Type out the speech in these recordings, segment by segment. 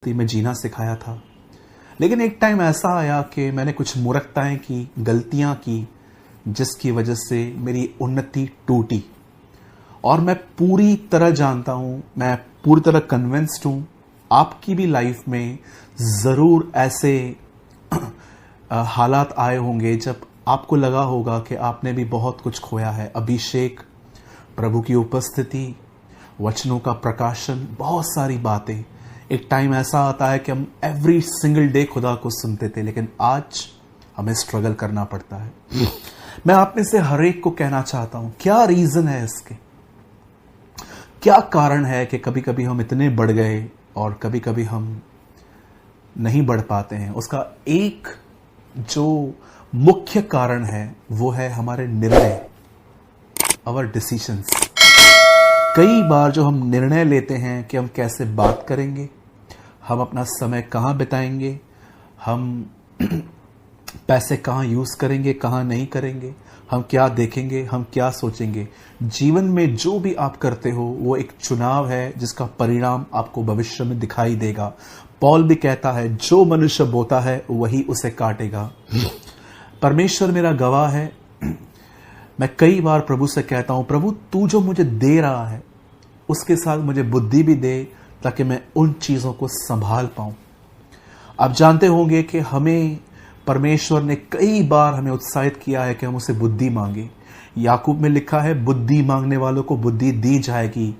में जीना सिखाया था। लेकिन एक टाइम ऐसा आया कि मैंने कुछ मूर्खताएं की, गलतियां की, जिसकी वजह से मेरी उन्नति टूटी। और मैं पूरी तरह जानता हूं, मैं पूरी तरह कन्विंस्ड हूं, आपकी भी लाइफ में ज़रूर ऐसे हालात आए होंगे जब आपको लगा होगा कि आपने भी बहुत कुछ खोया है। अभिषेक, प्रभु की उपस्थिति, वचनों का प्रकाशन, बहुत सारी बातें। एक टाइम ऐसा आता है कि हम एवरी सिंगल डे खुदा को सुनते थे, लेकिन आज हमें स्ट्रगल करना पड़ता है। मैं आप में से हर एक को कहना चाहता हूं, क्या रीजन है इसके, क्या कारण है कि कभी कभी हम इतने बढ़ गए और कभी कभी हम नहीं बढ़ पाते हैं। उसका एक जो मुख्य कारण है वो है हमारे निर्णय, आवर डिसीजंस। कई बार जो हम निर्णय लेते हैं कि हम कैसे बात करेंगे, हम अपना समय कहाँ बिताएंगे, हम पैसे कहाँ यूज़ करेंगे, कहाँ नहीं करेंगे, हम क्या देखेंगे, हम क्या सोचेंगे। जीवन में जो भी आप करते हो वो एक चुनाव है जिसका परिणाम आपको भविष्य में दिखाई देगा। पॉल भी कहता है, जो मनुष्य बोता है वही उसे काटेगा। परमेश्वर मेरा गवाह है। मैं कई बार प्रभु से कहता हूं, प्रभु तू जो मुझे दे रहा है उसके साथ मुझे बुद्धि भी दे, ताकि मैं उन चीज़ों को संभाल पाऊं। आप जानते होंगे कि हमें परमेश्वर ने कई बार हमें उत्साहित किया है कि हम उसे बुद्धि मांगे। याकूब में लिखा है, बुद्धि मांगने वालों को बुद्धि दी जाएगी।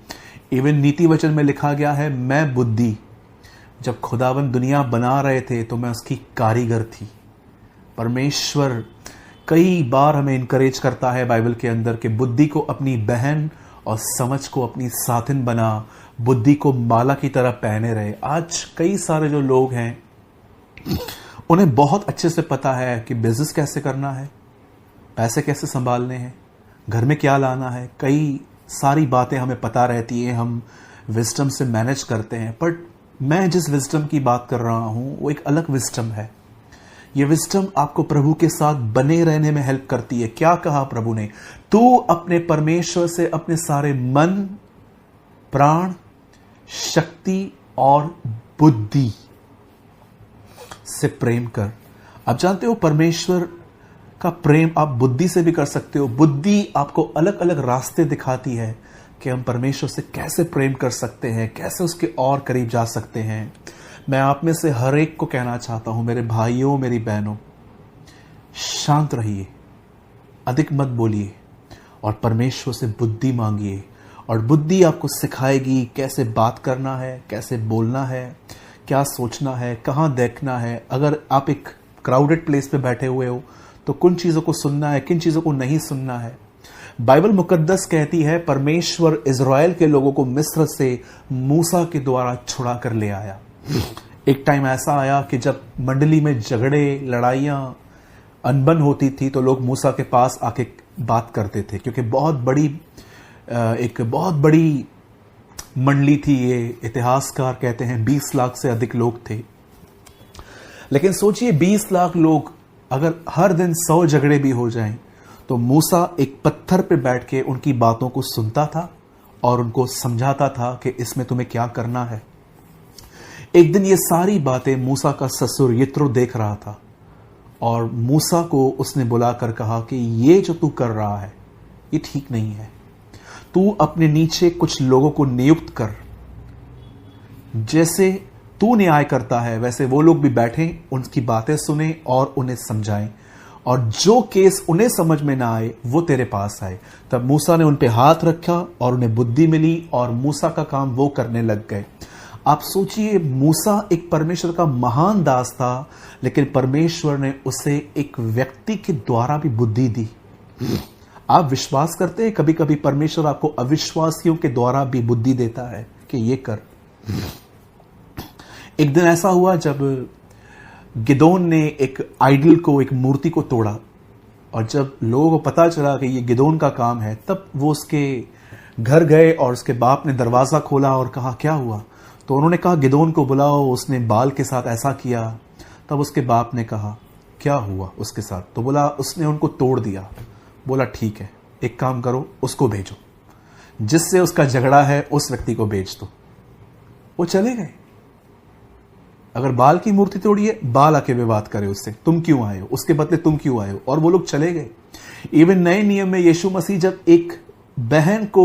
इवन नीति वचन में लिखा गया है, मैं बुद्धि, जब खुदावन दुनिया बना रहे थे तो मैं उसकी कारीगर थी। परमेश्वर कई बार हमें इनकरेज करता है बाइबल के अंदर कि बुद्धि को अपनी बहन और समझ को अपनी साथिन बना, बुद्धि को माला की तरह पहने रहे। आज कई सारे जो लोग हैं उन्हें बहुत अच्छे से पता है कि बिजनेस कैसे करना है, पैसे कैसे संभालने हैं, घर में क्या लाना है। कई सारी बातें हमें पता रहती हैं, हम विजडम से मैनेज करते हैं। बट मैं जिस विजडम की बात कर रहा हूं वो एक अलग विजडम है। ये विजडम आपको प्रभु के साथ बने रहने में हेल्प करती है। क्या कहा प्रभु ने, तू अपने परमेश्वर से अपने सारे मन, प्राण, शक्ति और बुद्धि से प्रेम कर। आप जानते हो परमेश्वर का प्रेम आप बुद्धि से भी कर सकते हो। बुद्धि आपको अलग अलग रास्ते दिखाती है कि हम परमेश्वर से कैसे प्रेम कर सकते हैं, कैसे उसके और करीब जा सकते हैं। मैं आप में से हर एक को कहना चाहता हूं, मेरे भाइयों, मेरी बहनों, शांत रहिए, अधिक मत बोलिए और परमेश्वर से बुद्धि मांगिए। और बुद्धि आपको सिखाएगी कैसे बात करना है, कैसे बोलना है, क्या सोचना है, कहाँ देखना है। अगर आप एक क्राउडेड प्लेस पे बैठे हुए हो तो किन चीज़ों को सुनना है, किन चीज़ों को नहीं सुनना है। बाइबल मुकद्दस कहती है, परमेश्वर इज़राइल के लोगों को मिस्र से मूसा के द्वारा छुड़ा कर ले आया। एक टाइम ऐसा आया कि जब मंडली में झगड़े, लड़ाइयाँ, अनबन होती थी तो लोग मूसा के पास आके बात करते थे, क्योंकि एक बहुत बड़ी मंडली थी। ये इतिहासकार कहते हैं 20 लाख से अधिक लोग थे। लेकिन सोचिए 20 लाख लोग अगर हर दिन 100 झगड़े भी हो जाएं तो मूसा एक पत्थर पे बैठ के उनकी बातों को सुनता था और उनको समझाता था कि इसमें तुम्हें क्या करना है। एक दिन ये सारी बातें मूसा का ससुर यित्रो देख रहा था और मूसा को उसने बुलाकर कहा कि ये जो तू कर रहा है ये ठीक नहीं है। तू अपने नीचे कुछ लोगों को नियुक्त कर, जैसे तू न्याय करता है वैसे वो लोग भी बैठें, उनकी बातें सुने और उन्हें समझाएं, और जो केस उन्हें समझ में ना आए वो तेरे पास आए। तब मूसा ने उन पे हाथ रखा और उन्हें बुद्धि मिली और मूसा का काम वो करने लग गए। आप सोचिए, मूसा एक परमेश्वर का महान दास था, लेकिन परमेश्वर ने उसे एक व्यक्ति के द्वारा भी बुद्धि दी। आप विश्वास करते हैं कभी कभी परमेश्वर आपको अविश्वासियों के द्वारा भी बुद्धि देता है कि ये कर। एक दिन ऐसा हुआ जब गिदोन ने एक आइडल को, एक मूर्ति को तोड़ा, और जब लोगों को पता चला कि ये गिदोन का काम है, तब वो उसके घर गए और उसके बाप ने दरवाजा खोला और कहा क्या हुआ। तो उन्होंने कहा गिदोन को बुलाओ, उसने बाल के साथ ऐसा किया। तब उसके बाप ने कहा क्या हुआ उसके साथ, तो बोला उसने उनको तोड़ दिया। बोला ठीक है, एक काम करो, उसको भेजो, जिससे उसका झगड़ा है उस व्यक्ति को भेज दो। वो चले गए। अगर बाल की मूर्ति तोड़ी है, बाल आके विवाद करे उससे, तुम क्यों आए हो, उसके बदले तुम क्यों आए हो, और वो लोग चले गए। इवन नए नियम में यीशु मसीह जब एक बहन को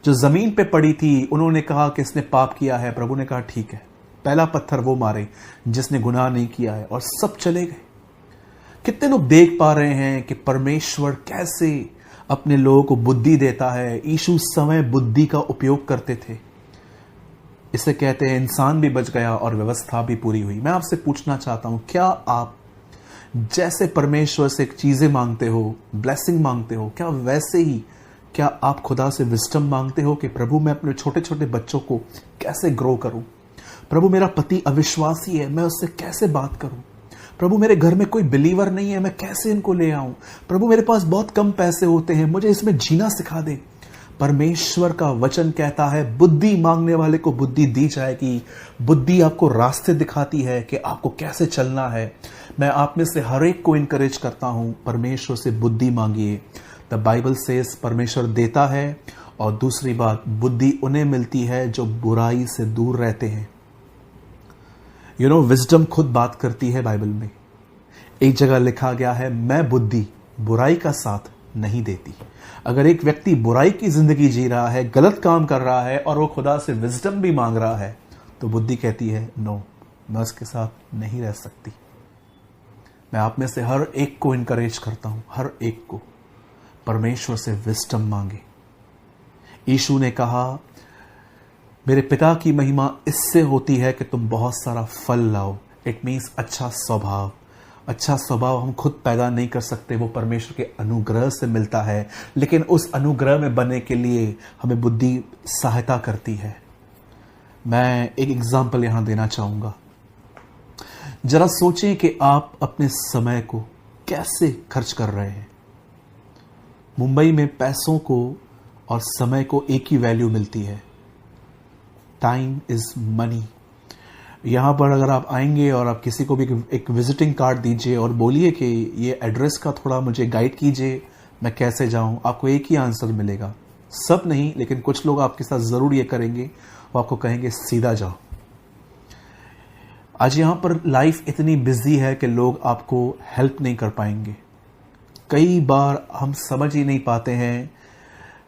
जो जमीन पे पड़ी थी, उन्होंने कहा कि इसने पाप किया है, प्रभु ने कहा ठीक है, पहला पत्थर वो मारे जिसने गुनाह नहीं किया है, और सब चले गए। कितने लोग देख पा रहे हैं कि परमेश्वर कैसे अपने लोगों को बुद्धि देता है। यीशु उस समय बुद्धि का उपयोग करते थे। इसे कहते हैं इंसान भी बच गया और व्यवस्था भी पूरी हुई। मैं आपसे पूछना चाहता हूं, क्या आप जैसे परमेश्वर से चीजें मांगते हो, ब्लेसिंग मांगते हो, क्या वैसे ही क्या आप खुदा से विजडम मांगते हो कि प्रभु मैं अपने छोटे छोटे बच्चों को कैसे ग्रो करूं, प्रभु मेरा पति अविश्वासी है, मैं उससे कैसे बात करूं, प्रभु मेरे घर में कोई बिलीवर नहीं है, मैं कैसे इनको ले आऊं, प्रभु मेरे पास बहुत कम पैसे होते हैं, मुझे इसमें जीना सिखा दे। परमेश्वर का वचन कहता है बुद्धि मांगने वाले को बुद्धि दी जाएगी। बुद्धि आपको रास्ते दिखाती है कि आपको कैसे चलना है। मैं आप में से हर एक को इनकरेज करता हूं, परमेश्वर से बुद्धि मांगिए। द बाइबल सेज परमेश्वर देता है, और दूसरी बात, बुद्धि उन्हें मिलती है जो बुराई से दूर रहते हैं। विजडम खुद बात करती है। बाइबल में एक जगह लिखा गया है, मैं बुद्धि बुराई का साथ नहीं देती। अगर एक व्यक्ति बुराई की जिंदगी जी रहा है, गलत काम कर रहा है, और वो खुदा से विजडम भी मांग रहा है, तो बुद्धि कहती है नो, मैं उसके साथ नहीं रह सकती। मैं आप में से हर एक को इनकरेज करता हूं, हर एक को परमेश्वर से विजडम मांगे। यीशु ने कहा, मेरे पिता की महिमा इससे होती है कि तुम बहुत सारा फल लाओ। इट मीन्स अच्छा स्वभाव। अच्छा स्वभाव हम खुद पैदा नहीं कर सकते, वो परमेश्वर के अनुग्रह से मिलता है, लेकिन उस अनुग्रह में बनने के लिए हमें बुद्धि सहायता करती है। मैं एक एग्जाम्पल यहां देना चाहूंगा। जरा सोचें कि आप अपने समय को कैसे खर्च कर रहे हैं। मुंबई में पैसों को और समय को एक ही वैल्यू मिलती है, टाइम इज मनी। यहां पर अगर आप आएंगे और आप किसी को भी एक विजिटिंग कार्ड दीजिए और बोलिए कि ये एड्रेस का थोड़ा मुझे गाइड कीजिए, मैं कैसे जाऊं, आपको एक ही आंसर मिलेगा। सब नहीं, लेकिन कुछ लोग आपके साथ जरूर ये करेंगे, वो आपको कहेंगे सीधा जाओ। आज यहां पर लाइफ इतनी बिजी है कि लोग आपको हेल्प नहीं कर पाएंगे। कई बार हम समझ ही नहीं पाते हैं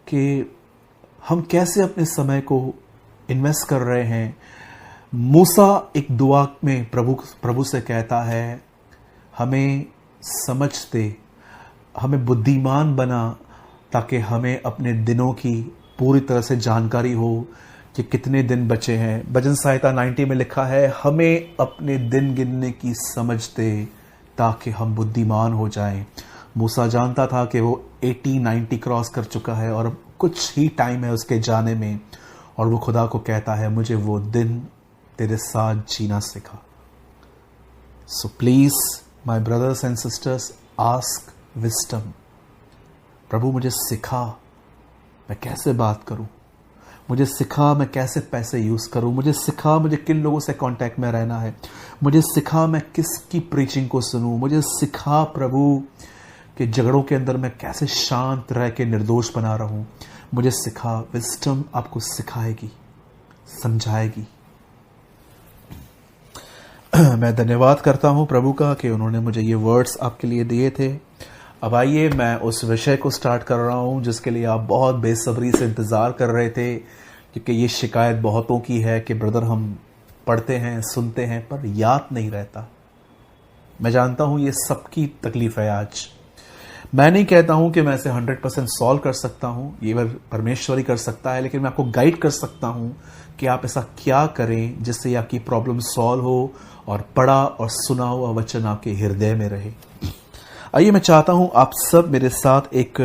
कि हम कैसे अपने समय को इन्वेस्ट कर रहे हैं। मूसा एक दुआ में प्रभु से कहता है, हमें समझ दे, हमें बुद्धिमान बना, ताकि हमें अपने दिनों की पूरी तरह से जानकारी हो कि कितने दिन बचे हैं। भजन संहिता 90 में लिखा है, हमें अपने दिन गिनने की समझ दे ताकि हम बुद्धिमान हो जाएं। मूसा जानता था कि वो 80-90 क्रॉस कर चुका है और अब कुछ ही टाइम है उसके जाने में, और वो खुदा को कहता है, मुझे वो दिन तेरे साथ जीना सिखा। So please my brothers and sisters, ask wisdom. प्रभु मुझे सिखा मैं कैसे बात करूं, मुझे सिखा मैं कैसे पैसे यूज करूं, मुझे सिखा मुझे किन लोगों से कांटेक्ट में रहना है, मुझे सिखा मैं किसकी प्रीचिंग को सुनूं, मुझे सिखा प्रभु कि झगड़ों के अंदर मैं कैसे शांत रह के निर्दोष बना रहूं। मुझे सिखा। विजडम आपको सिखाएगी, समझाएगी। मैं धन्यवाद करता हूं प्रभु का कि उन्होंने मुझे ये वर्ड्स आपके लिए दिए थे। अब आइए मैं उस विषय को स्टार्ट कर रहा हूं जिसके लिए आप बहुत बेसब्री से इंतज़ार कर रहे थे, क्योंकि ये शिकायत बहुतों की है कि ब्रदर हम पढ़ते हैं, सुनते हैं, पर याद नहीं रहता। मैं जानता हूं ये सबकी तकलीफ है। आज मैं नहीं कहता हूं कि मैं इसे 100% सॉल्व कर सकता हूं, ये परमेश्वर ही कर सकता है, लेकिन मैं आपको गाइड कर सकता हूं कि आप ऐसा क्या करें जिससे आपकी प्रॉब्लम सॉल्व हो और पढ़ा और सुना हुआ वचन आपके हृदय में रहे। आइए मैं चाहता हूं आप सब मेरे साथ एक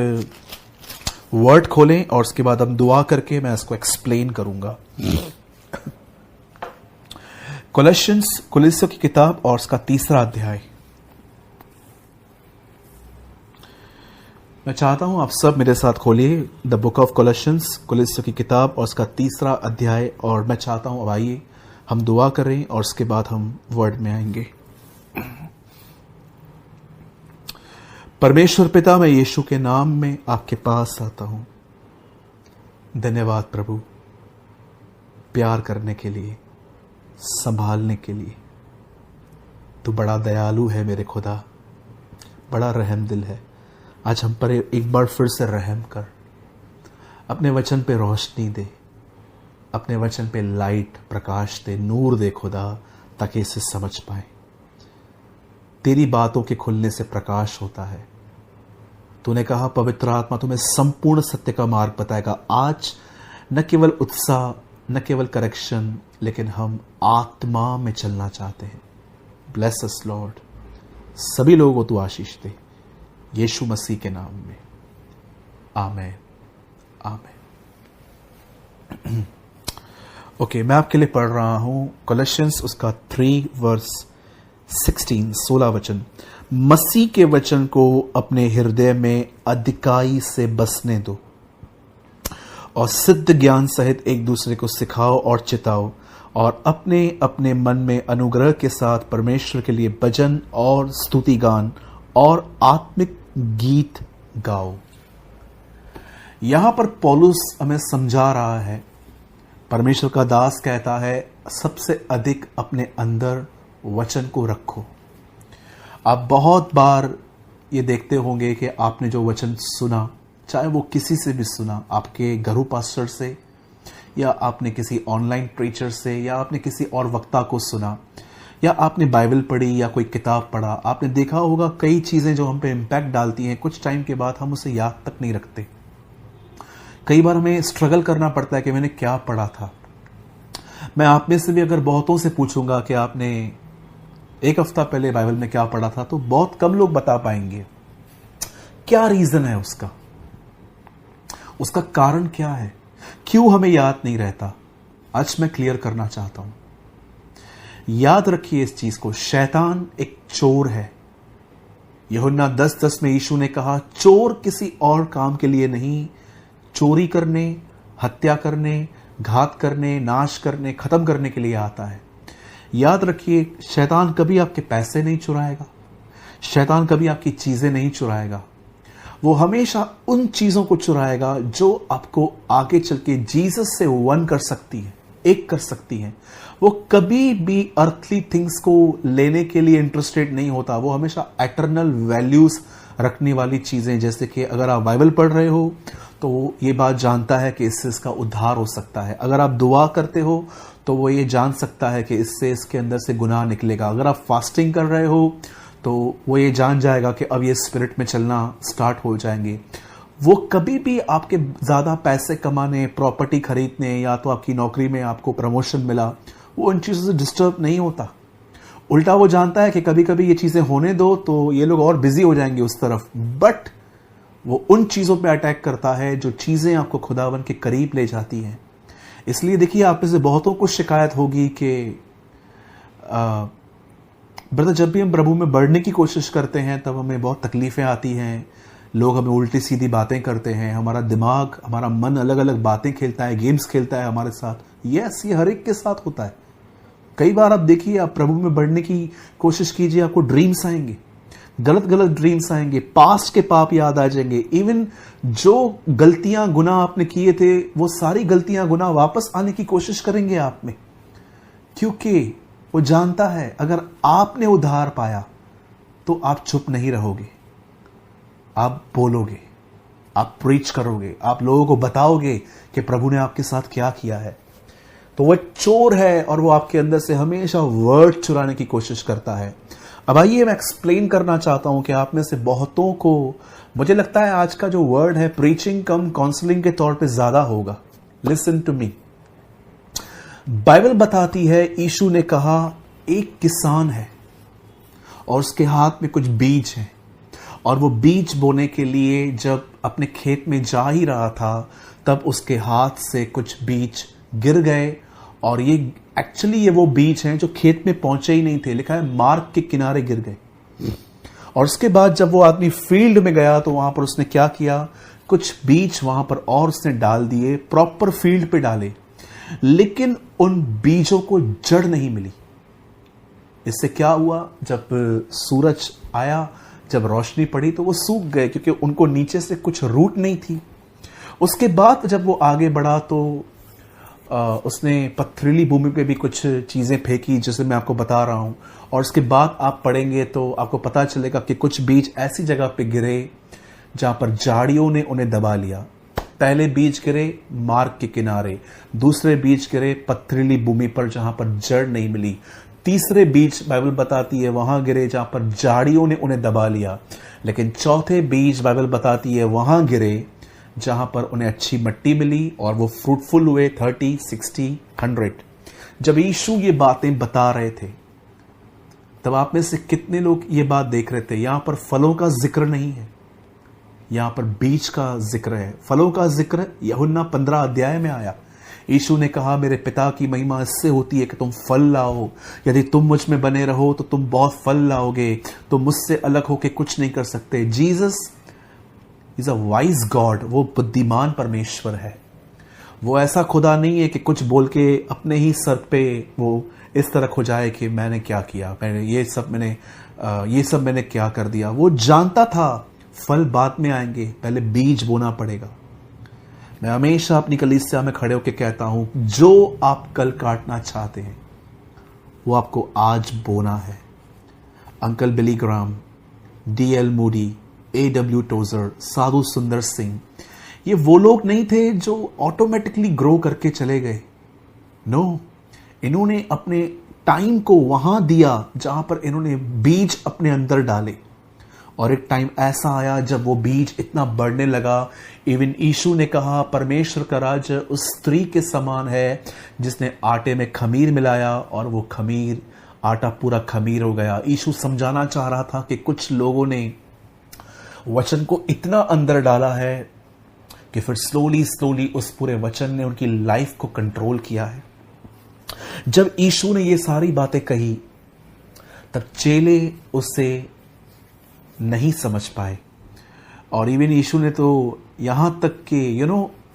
वर्ड खोलें और उसके बाद हम दुआ करके मैं इसको एक्सप्लेन करूंगा। कुलिस्सियों की किताब और उसका 3रा अध्याय। मैं चाहता हूं आप सब मेरे साथ खोलिए द बुक ऑफ कुलिस्सियों की किताब और उसका 3रा अध्याय, और मैं चाहता हूं अब आइए हम दुआ करें और उसके बाद हम वर्ड में आएंगे। परमेश्वर पिता, मैं यीशु के नाम में आपके पास आता हूं। धन्यवाद प्रभु, प्यार करने के लिए, संभालने के लिए, तू बड़ा दयालु है मेरे खुदा, बड़ा रहम दिल है। आज हम पर एक बार फिर से रहम कर, अपने वचन पे रोशनी दे, अपने वचन पे लाइट प्रकाश दे, नूर दे खुदा, ताकि इसे समझ पाए। तेरी बातों के खुलने से प्रकाश होता है। तूने कहा पवित्र आत्मा तुम्हें संपूर्ण सत्य का मार्ग बताएगा। आज न केवल उत्साह, न केवल करेक्शन, लेकिन हम आत्मा में चलना चाहते हैं। Bless us Lord. सभी लोगों को तू आशीष दे, यीशु मसीह के नाम में, आमेन, आमेन। ओके, मैं आपके लिए पढ़ रहा हूं कोलोसियंस उसका 3 वर्स 16 वचन। मसीह के वचन को अपने हृदय में अधिकाई से बसने दो और सिद्ध ज्ञान सहित एक दूसरे को सिखाओ और चिताओ, और अपने अपने मन में अनुग्रह के साथ परमेश्वर के लिए भजन और स्तुति गान और आत्मिक गीत गाओ। यहां पर पौलुस हमें समझा रहा है, परमेश्वर का दास कहता है सबसे अधिक अपने अंदर वचन को रखो। आप बहुत बार ये देखते होंगे कि आपने जो वचन सुना, चाहे वो किसी से भी सुना, आपके घरू पास्टर से, या आपने किसी ऑनलाइन प्रीचर से, या आपने किसी और वक्ता को सुना, या आपने बाइबल पढ़ी या कोई किताब पढ़ा, आपने देखा होगा कई चीज़ें जो हम पे इम्पैक्ट डालती हैं, कुछ टाइम के बाद हम उसे याद तक नहीं रखते। कई बार हमें स्ट्रगल करना पड़ता है कि मैंने क्या पढ़ा था। मैं आप में से भी अगर बहुतों से पूछूंगा कि आपने एक हफ्ता पहले बाइबल में क्या पढ़ा था, तो बहुत कम लोग बता पाएंगे। क्या रीजन है उसका? उसका कारण क्या है? क्यों हमें याद नहीं रहता? आज मैं क्लियर करना चाहता हूं। याद रखिए इस चीज को, शैतान एक चोर है। यूहन्ना 10:10 में यीशु ने कहा, चोर किसी और काम के लिए नहीं, चोरी करने, हत्या करने, घात करने, नाश करने, खत्म करने के लिए आता है। याद रखिए, शैतान कभी आपके पैसे नहीं चुराएगा, शैतान कभी आपकी चीजें नहीं चुराएगा। वो हमेशा उन चीजों को चुराएगा जो आपको आगे चल के जीसस से वन कर सकती है, एक कर सकती है। वो कभी भी अर्थली थिंग्स को लेने के लिए इंटरेस्टेड नहीं होता। वो हमेशा एटर्नल वैल्यूज रखने वाली चीजें, जैसे कि अगर आप बाइबल पढ़ रहे हो तो वो ये बात जानता है कि इससे इसका उद्धार हो सकता है। अगर आप दुआ करते हो तो वो ये जान सकता है कि इससे इसके अंदर से गुनाह निकलेगा। अगर आप फास्टिंग कर रहे हो तो वो ये जान जाएगा कि अब ये स्पिरिट में चलना स्टार्ट हो जाएंगे। वो कभी भी आपके ज़्यादा पैसे कमाने, प्रॉपर्टी खरीदने, या तो आपकी नौकरी में आपको प्रमोशन मिला, वो उन चीज़ों से डिस्टर्ब नहीं होता। उल्टा वो जानता है कि कभी कभी ये चीज़ें होने दो तो ये लोग और बिजी हो जाएंगे उस तरफ, बट वो उन चीज़ों पे अटैक करता है जो चीज़ें आपको खुदावन के करीब ले जाती हैं। इसलिए देखिए, आप में से बहुतों को शिकायत होगी कि ब्रदर, जब भी हम प्रभु में बढ़ने की कोशिश करते हैं तब हमें बहुत तकलीफ़ें आती हैं, लोग हमें उल्टी सीधी बातें करते हैं, हमारा दिमाग, हमारा मन अलग अलग बातें खेलता है, गेम्स खेलता है हमारे साथ। यस, ये हर एक के साथ होता है। कई बार आप देखिए, आप प्रभु में बढ़ने की कोशिश कीजिए, आपको ड्रीम्स आएंगे, गलत गलत ड्रीम्स आएंगे, पास्ट के पाप याद आ जाएंगे। इवन जो गलतियां गुनाह आपने किए थे, वो सारी गलतियां गुनाह वापस आने की कोशिश करेंगे आप में, क्योंकि वो जानता है अगर आपने उद्धार पाया तो आप चुप नहीं रहोगे, आप बोलोगे, आप प्रीच करोगे, आप लोगों को बताओगे कि प्रभु ने आपके साथ क्या किया है। तो वह चोर है और वो आपके अंदर से हमेशा वर्ड चुराने की कोशिश करता है। अब आइए मैं एक्सप्लेन करना चाहता हूं कि आप में से बहुतों को, मुझे लगता है आज का जो वर्ड है प्रीचिंग कम काउंसलिंग के तौर पे ज्यादा होगा। Listen to me. बाइबल बताती है, यीशु ने कहा एक किसान है और उसके हाथ में कुछ बीज है, और वो बीज बोने के लिए जब अपने खेत में जा ही रहा था तब उसके हाथ से कुछ बीज गिर गए, और ये एक्चुअली ये वो बीज हैं जो खेत में पहुंचे ही नहीं थे। लिखा है मार्ग के किनारे गिर गए। और उसके बाद जब वो आदमी फील्ड में गया तो वहां पर उसने क्या किया, कुछ बीज वहां पर और उसने डाल दिए, प्रॉपर फील्ड पे डाले, लेकिन उन बीजों को जड़ नहीं मिली। इससे क्या हुआ, जब सूरज आया, जब रोशनी पड़ी तो वो सूख गए, क्योंकि उनको नीचे से कुछ रूट नहीं थी। उसके बाद जब वो आगे बढ़ा तो उसने पथरीली भूमि पे भी कुछ चीज़ें फेंकी जैसे मैं आपको बता रहा हूँ, और उसके बाद आप पढ़ेंगे तो आपको पता चलेगा कि कुछ बीज ऐसी जगह पे गिरे जहाँ पर झाड़ियों ने उन्हें दबा लिया। पहले बीज गिरे मार्ग के किनारे, दूसरे बीज गिरे पथरीली भूमि पर जहाँ पर जड़ नहीं मिली, तीसरे बीज बाइबल बताती है वहां गिरे जहाँ पर झाड़ियों ने उन्हें दबा लिया, लेकिन चौथे बीज बाइबल बताती है वहां गिरे जहां पर उन्हें अच्छी मिट्टी मिली और वो फ्रूटफुल हुए 30, 60, 100। जब यीशु ये बातें बता रहे थे तब आप में से कितने लोग ये बात देख रहे थे? यहां पर फलों का जिक्र नहीं है, यहां पर बीज का जिक्र है। फलों का जिक्र यूहन्ना 15 अध्याय में आया। यीशु ने कहा मेरे पिता की महिमा इससे होती है कि तुम फल लाओ, यदि तुम मुझ में बने रहो तो तुम बहुत फल लाओगे, तुम मुझसे अलग होके कुछ नहीं कर सकते। Jesus is a wise God, वो बुद्धिमान परमेश्वर है। वो ऐसा खुदा नहीं है कि कुछ बोल के अपने ही सर पे वो इस तरह हो जाए कि मैंने क्या किया, ये सब मैंने क्या कर दिया। वो जानता था फल बाद में आएंगे, पहले बीज बोना पड़ेगा। मैं हमेशा अपनी कलीसिया में खड़े होकर कहता हूं जो आप कल काटना चाहते हैं वो आपको आज बोना है। अंकल बिली ग्राम, D.L. Moody, A.W. टोजर, साधु सुंदर सिंह, ये वो लोग नहीं थे जो ऑटोमेटिकली ग्रो करके चले गए। नो, इन्होंने अपने टाइम को वहां दिया जहां पर इन्होंने बीज अपने अंदर डाले, और एक टाइम ऐसा आया जब वो बीज इतना बढ़ने लगा। इवन यीशु ने कहा परमेश्वर का राज्य उस स्त्री के समान है जिसने आटे में खमीर मिलाया और वो खमीर, आटा पूरा खमीर हो गया। यीशु समझाना चाह रहा था कि कुछ लोगों ने वचन को इतना अंदर डाला है कि फिर स्लोली उस पूरे वचन ने उनकी लाइफ को कंट्रोल किया है। जब यीशु ने ये सारी बातें कही तब चेले उससे नहीं समझ पाए, और इवन यीशु ने तो यहां तक कि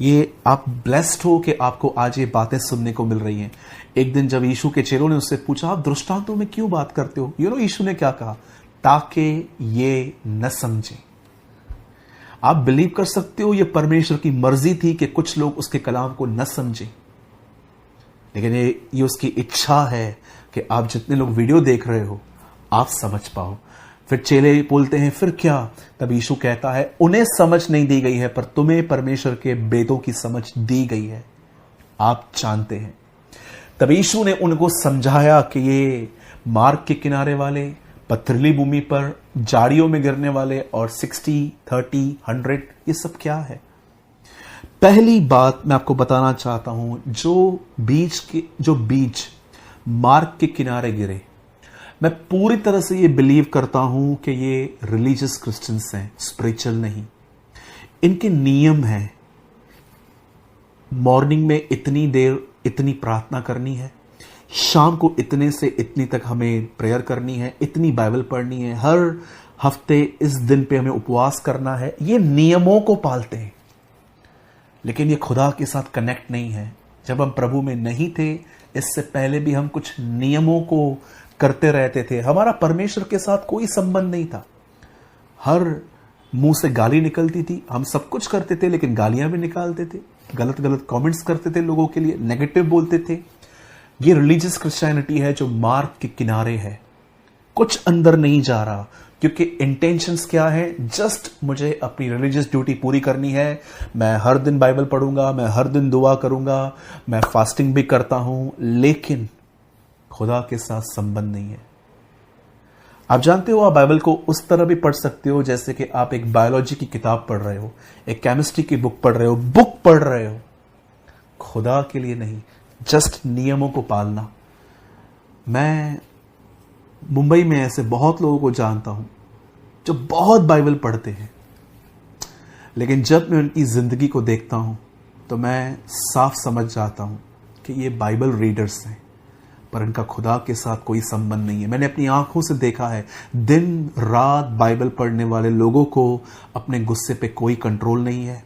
ये आप ब्लेस्ड हो कि आपको आज ये बातें सुनने को मिल रही हैं। एक दिन जब यीशु के चेलों ने उससे पूछा आप दृष्टांतों में क्यों बात करते हो, यीशु ने क्या कहा? ताकि ये न समझे। आप बिलीव कर सकते हो ये परमेश्वर की मर्जी थी कि कुछ लोग उसके कलाम को न समझे, लेकिन ये उसकी इच्छा है कि आप जितने लोग वीडियो देख रहे हो आप समझ पाओ। फिर चेले बोलते हैं फिर क्या? तब यीशु कहता है उन्हें समझ नहीं दी गई है पर तुम्हें परमेश्वर के वेदों की समझ दी गई है, आप जानते हैं। तब यीशु ने उनको समझाया कि ये मार्ग के किनारे वाले, पथरीली भूमि पर, झाड़ियों में गिरने वाले और 60, 30, 100 ये सब क्या है। पहली बात मैं आपको बताना चाहता हूं, जो बीज मार्ग के किनारे गिरे, मैं पूरी तरह से ये बिलीव करता हूं कि ये रिलीजियस क्रिश्चियंस हैं, स्पिरिचुअल नहीं। इनके नियम हैं, मॉर्निंग में इतनी देर इतनी प्रार्थना करनी है, शाम को इतने से इतनी तक हमें प्रेयर करनी है, इतनी बाइबल पढ़नी है, हर हफ्ते इस दिन पे हमें उपवास करना है। ये नियमों को पालते हैं, लेकिन ये खुदा के साथ कनेक्ट नहीं है। जब हम प्रभु में नहीं थे, इससे पहले भी हम कुछ नियमों को करते रहते थे, हमारा परमेश्वर के साथ कोई संबंध नहीं था। हर मुंह से गाली निकलती थी, हम सब कुछ करते थे लेकिन गालियां भी निकालते थे, गलत गलत कमेंट्स करते थे, लोगों के लिए नेगेटिव बोलते थे। ये रिलीजियस क्रिश्चियनिटी है जो मार्ग के किनारे है, कुछ अंदर नहीं जा रहा, क्योंकि इंटेंशंस क्या है? जस्ट मुझे अपनी रिलीजियस ड्यूटी पूरी करनी है, मैं हर दिन बाइबल पढ़ूंगा, मैं हर दिन दुआ करूंगा, मैं फास्टिंग भी करता हूं, लेकिन खुदा के साथ संबंध नहीं है। आप जानते हो, आप बाइबल को उस तरह भी पढ़ सकते हो जैसे कि आप एक बायोलॉजी की किताब पढ़ रहे हो, एक केमिस्ट्री की बुक पढ़ रहे हो, खुदा के लिए नहीं, जस्ट नियमों को पालना। मैं मुंबई में ऐसे बहुत लोगों को जानता हूं जो बहुत बाइबल पढ़ते हैं, लेकिन जब मैं उनकी जिंदगी को देखता हूं तो मैं साफ समझ जाता हूं कि ये बाइबल रीडर्स हैं पर इनका खुदा के साथ कोई संबंध नहीं है। मैंने अपनी आंखों से देखा है, दिन रात बाइबल पढ़ने वाले लोगों को अपने गुस्से पे कोई कंट्रोल नहीं है,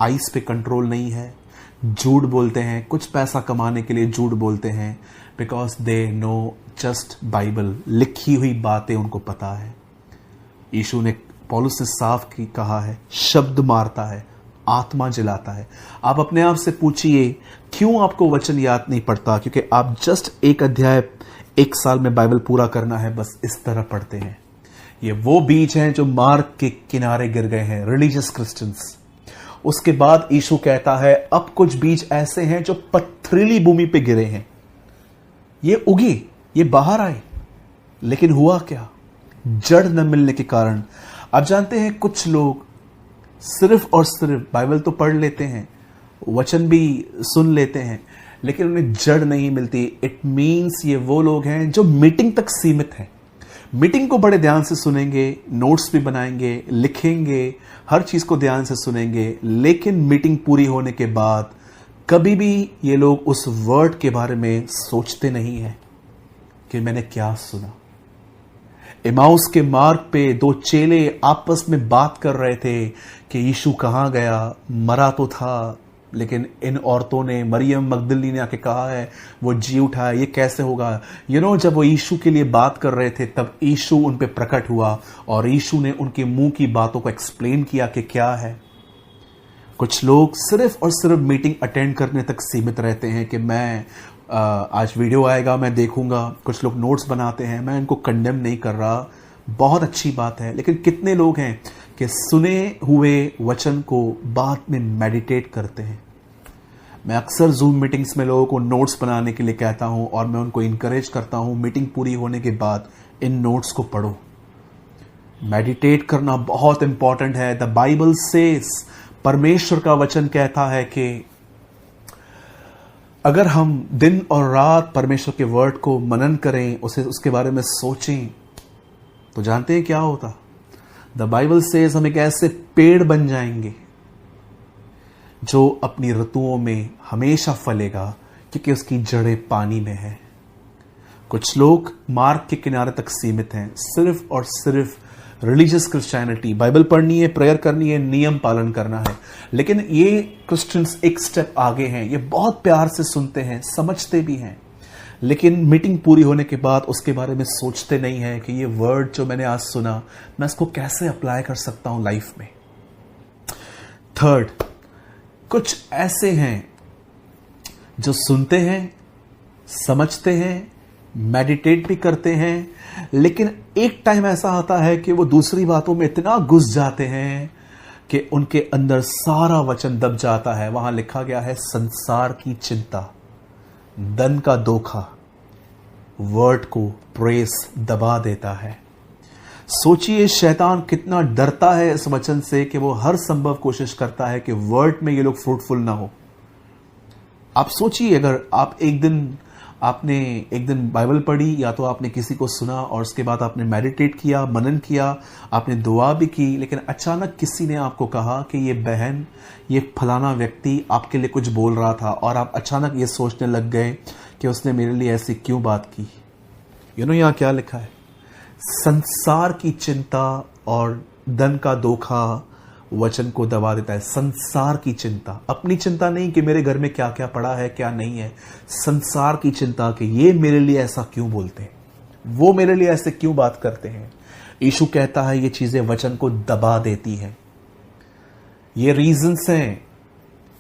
आइस पे कंट्रोल नहीं है, झूठ बोलते हैं, कुछ पैसा कमाने के लिए झूठ बोलते हैं, because they know just Bible, लिखी हुई बातें उनको पता है। यीशु ने, पौलुस ने साफ कहा है, शब्द मारता है आत्मा जलाता है। आप अपने आप से पूछिए क्यों आपको वचन याद नहीं पड़ता? क्योंकि आप जस्ट एक अध्याय एक साल में बाइबल पूरा करना है, बस इस तरह पढ़ते हैं। ये वो बीज हैं जो मार्ग के किनारे गिर गए हैं, रिलीजियस क्रिश्चियंस। उसके बाद यीशु कहता है अब कुछ बीज ऐसे हैं जो पथरीली भूमि पे गिरे हैं। ये उगी, ये बाहर आए, लेकिन हुआ क्या? जड़ न मिलने के कारण। आप जानते हैं कुछ लोग सिर्फ और सिर्फ बाइबल तो पढ़ लेते हैं, वचन भी सुन लेते हैं, लेकिन उन्हें जड़ नहीं मिलती। इट मीन्स ये वो लोग हैं जो मीटिंग तक सीमित हैं। मीटिंग को बड़े ध्यान से सुनेंगे, नोट्स भी बनाएंगे, लिखेंगे, हर चीज को ध्यान से सुनेंगे, लेकिन मीटिंग पूरी होने के बाद कभी भी ये लोग उस वर्ड के बारे में सोचते नहीं हैं कि मैंने क्या सुना। इमाउस के मार्ग पे दो चेले आपस में बात कर रहे थे कि यीशु कहां गया, मरा तो था, लेकिन इन औरतों ने, मरियम मगदली ने आके कहा है वो जी उठा है, ये कैसे होगा? जब वो यीशु के लिए बात कर रहे थे तब यीशु उन पे प्रकट हुआ और यीशु ने उनके मुंह की बातों को एक्सप्लेन किया कि क्या है। कुछ लोग सिर्फ और सिर्फ मीटिंग अटेंड करने तक सीमित रहते हैं कि मैं आज वीडियो आएगा मैं देखूंगा। कुछ लोग नोट्स बनाते हैं, मैं इनको कंडेम नहीं कर रहा, बहुत अच्छी बात है, लेकिन कितने लोग हैं कि सुने हुए वचन को बाद में मेडिटेट करते हैं? मैं अक्सर जूम मीटिंग्स में लोगों को नोट्स बनाने के लिए कहता हूं और मैं उनको इनकरेज करता हूं मीटिंग पूरी होने के बाद इन नोट्स को पढ़ो। मेडिटेट करना बहुत इंपॉर्टेंट है। द बाइबल सेज, परमेश्वर का वचन कहता है कि अगर हम दिन और रात परमेश्वर के वर्ड को मनन करें, उसके बारे में सोचें, तो जानते हैं क्या होता? द बाइबल सेज हम एक ऐसे पेड़ बन जाएंगे जो अपनी ऋतुओं में हमेशा फलेगा, क्योंकि उसकी जड़ें पानी में है। कुछ लोग मार्ग के किनारे तक सीमित हैं, सिर्फ और सिर्फ रिलीजियस क्रिश्चियनिटी, बाइबल पढ़नी है, प्रेयर करनी है, नियम पालन करना है। लेकिन ये क्रिश्चियंस एक स्टेप आगे हैं, ये बहुत प्यार से सुनते हैं, समझते भी हैं, लेकिन मीटिंग पूरी होने के बाद उसके बारे में सोचते नहीं है कि ये वर्ड जो मैंने आज सुना, मैं इसको कैसे अप्लाई कर सकता हूं लाइफ में। थर्ड, कुछ ऐसे हैं जो सुनते हैं, समझते हैं, मेडिटेट भी करते हैं, लेकिन एक टाइम ऐसा आता है कि वो दूसरी बातों में इतना घुस जाते हैं कि उनके अंदर सारा वचन दब जाता है। वहां लिखा गया है संसार की चिंता, धन का धोखा वर्ड को प्रेस दबा देता है। सोचिए शैतान कितना डरता है इस वचन से कि वो हर संभव कोशिश करता है कि वर्ड में ये लोग फ्रूटफुल ना हो। आप सोचिए, अगर आपने एक दिन बाइबल पढ़ी, या तो आपने किसी को सुना और उसके बाद आपने मेडिटेट किया, मनन किया, आपने दुआ भी की, लेकिन अचानक किसी ने आपको कहा कि ये बहन, ये फलाना व्यक्ति आपके लिए कुछ बोल रहा था और आप अचानक ये सोचने लग गए कि उसने मेरे लिए ऐसी क्यों बात की। यहाँ क्या लिखा है? संसार की चिंता और धन का धोखा वचन को दबा देता है। संसार की चिंता, अपनी चिंता नहीं कि मेरे घर में क्या क्या पड़ा है, क्या नहीं है। संसार की चिंता कि ये मेरे लिए ऐसा क्यों बोलते हैं, वो मेरे लिए ऐसे क्यों बात करते हैं। यीशु कहता है ये चीजें वचन को दबा देती हैं। ये रीजंस हैं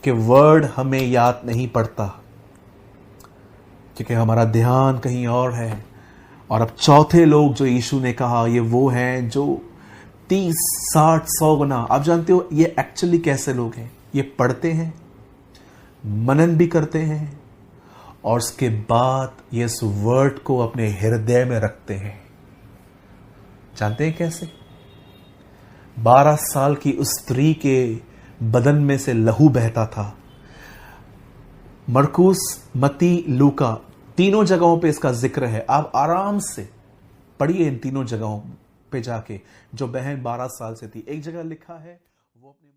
कि वर्ड हमें याद नहीं पड़ता, क्योंकि हमारा ध्यान कहीं और है। और अब चौथे लोग जो यीशु ने कहा, ये वो हैं जो 30, 60, 100 गुना। आप जानते हो ये एक्चुअली कैसे लोग हैं? ये पढ़ते हैं, मनन भी करते हैं, और उसके बाद ये इस वर्ड को अपने हृदय में रखते हैं। जानते हैं कैसे? 12 साल की उस स्त्री के बदन में से लहू बहता था। मरकुस, मत्ती, लूका, तीनों जगहों पे इसका जिक्र है। आप आराम से पढ़िए इन तीनों जगहों पे जाके। जो बहन 12 साल से थी, एक जगह लिखा है वो अपने